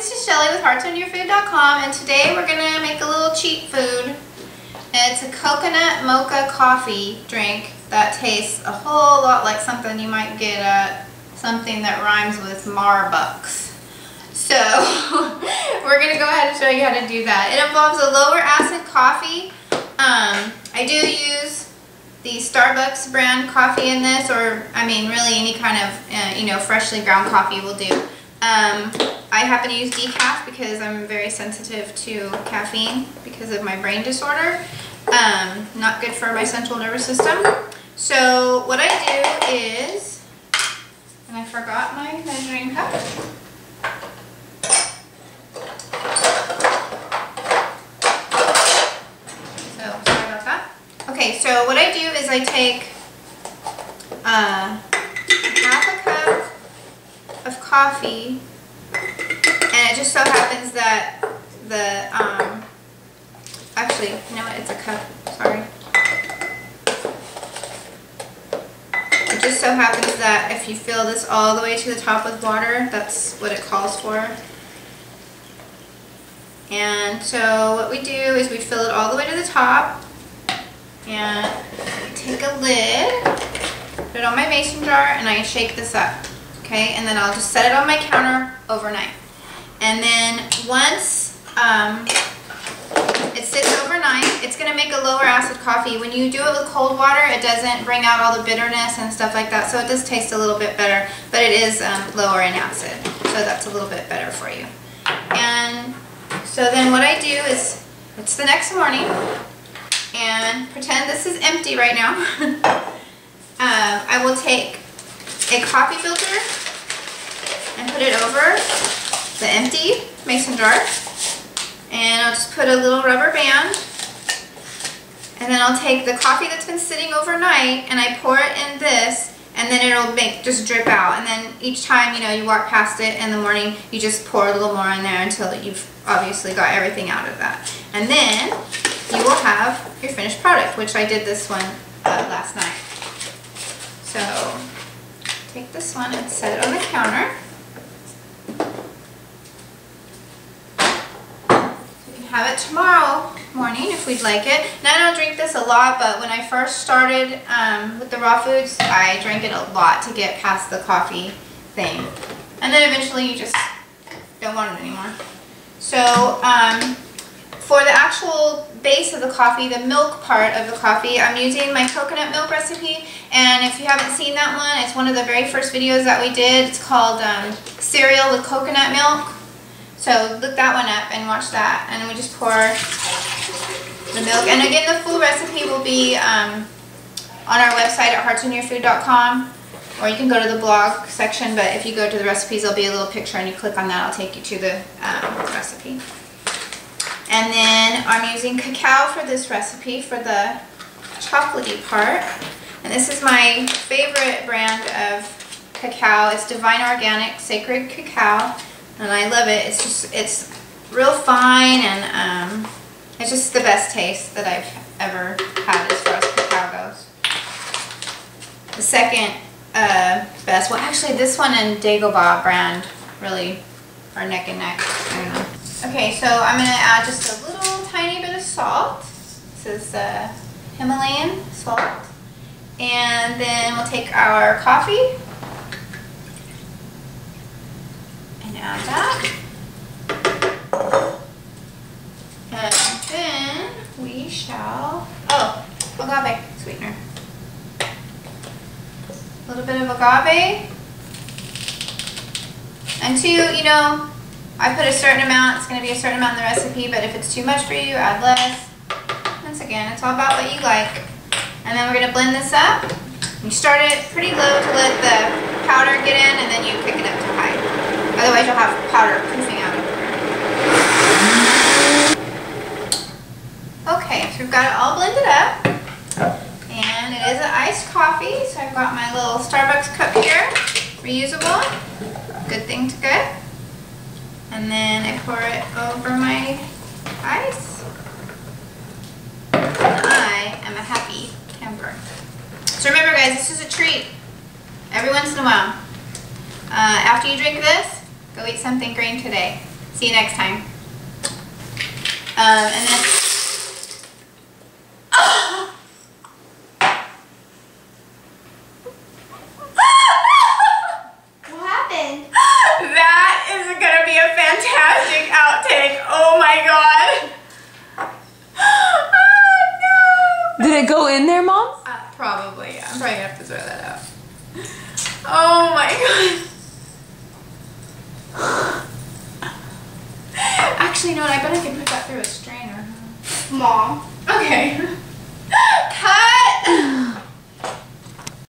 this is Shelly with heartsonyourfood.com, and today we're going to make a little cheat food. It's a coconut mocha coffee drink that tastes a whole lot like something you might get at something that rhymes with Marbucks. So we're going to go ahead and show you how to do that. It involves a lower acid coffee. I do use the Starbucks brand coffee in this, or I mean really any kind of freshly ground coffee will do. I happen to use decaf because I'm very sensitive to caffeine because of my brain disorder. Not good for my central nervous system. So what I do is, and I forgot my measuring cup. So sorry about that. Okay, so what I do is I take half a cup of coffee, and it just so happens that actually, you know what, it's a cup, sorry. It just so happens that if you fill this all the way to the top with water, that's what it calls for. And so what we do is we fill it all the way to the top, and take a lid, put it on my mason jar, and I shake this up. Okay, and then I'll just set it on my counter overnight. And then once it sits overnight, it's going to make a lower acid coffee. When you do it with cold water, it doesn't bring out all the bitterness and stuff like that, so it does taste a little bit better, but it is lower in acid, so that's a little bit better for you. And so then what I do is, it's the next morning, and pretend this is empty right now. I will take a coffee filter and put it over the empty mason jar, and I'll just put a little rubber band, and then I'll take the coffee that's been sitting overnight and I pour it in this, and then it'll just drip out, and then each time you walk past it in the morning, you just pour a little more in there until you've obviously got everything out of that, and then you will have your finished product, which I did this one last night. So take this one and set it on the counter. You can have it tomorrow morning if we'd like it. Now I don't drink this a lot, but when I first started with the raw foods, I drank it a lot to get past the coffee thing. And then eventually you just don't want it anymore. So for the actual base of the coffee, the milk part of the coffee, I'm using my coconut milk recipe, and if you haven't seen that one, it's one of the very first videos that we did. It's called Cereal with Coconut Milk. So look that one up and watch that, and we just pour the milk. And again, the full recipe will be on our website at heartsonyourfood.com, or you can go to the blog section, but if you go to the recipes, there'll be a little picture, and you click on that, I'll take you to the recipe. And then I'm using cacao for this recipe for the chocolatey part. And this is my favorite brand of cacao. It's Divine Organic Sacred Cacao. And I love it. It's real fine, and it's just the best taste that I've ever had as far as cacao goes. The second best, well actually this one and Dagobah brand really are neck and neck. I don't know. Okay, so I'm going to add just a little tiny bit of salt. This is Himalayan salt. And then we'll take our coffee and add that. And then we shall, agave sweetener. A little bit of agave. And I put a certain amount, it's going to be a certain amount in the recipe, but if it's too much for you, add less. Once again, it's all about what you like. And then we're going to blend this up. You start it pretty low to let the powder get in, and then you kick it up to high. Otherwise you'll have powder poofing out everywhere. Okay, so we've got it all blended up. And it is an iced coffee, so I've got my little Starbucks cup here, reusable. Good thing to get. And then I pour it over my ice. And I am a happy camper. So remember guys, this is a treat every once in a while. After you drink this, go eat something green today. See you next time. And then... What happened? That is gonna be a fantastic outtake. Oh my god. Oh no. Did it go in there, Mom? Probably, yeah. I'm probably gonna have to throw that out. Oh my god. Actually, no, I bet I can put that through a strainer. Mom. Okay.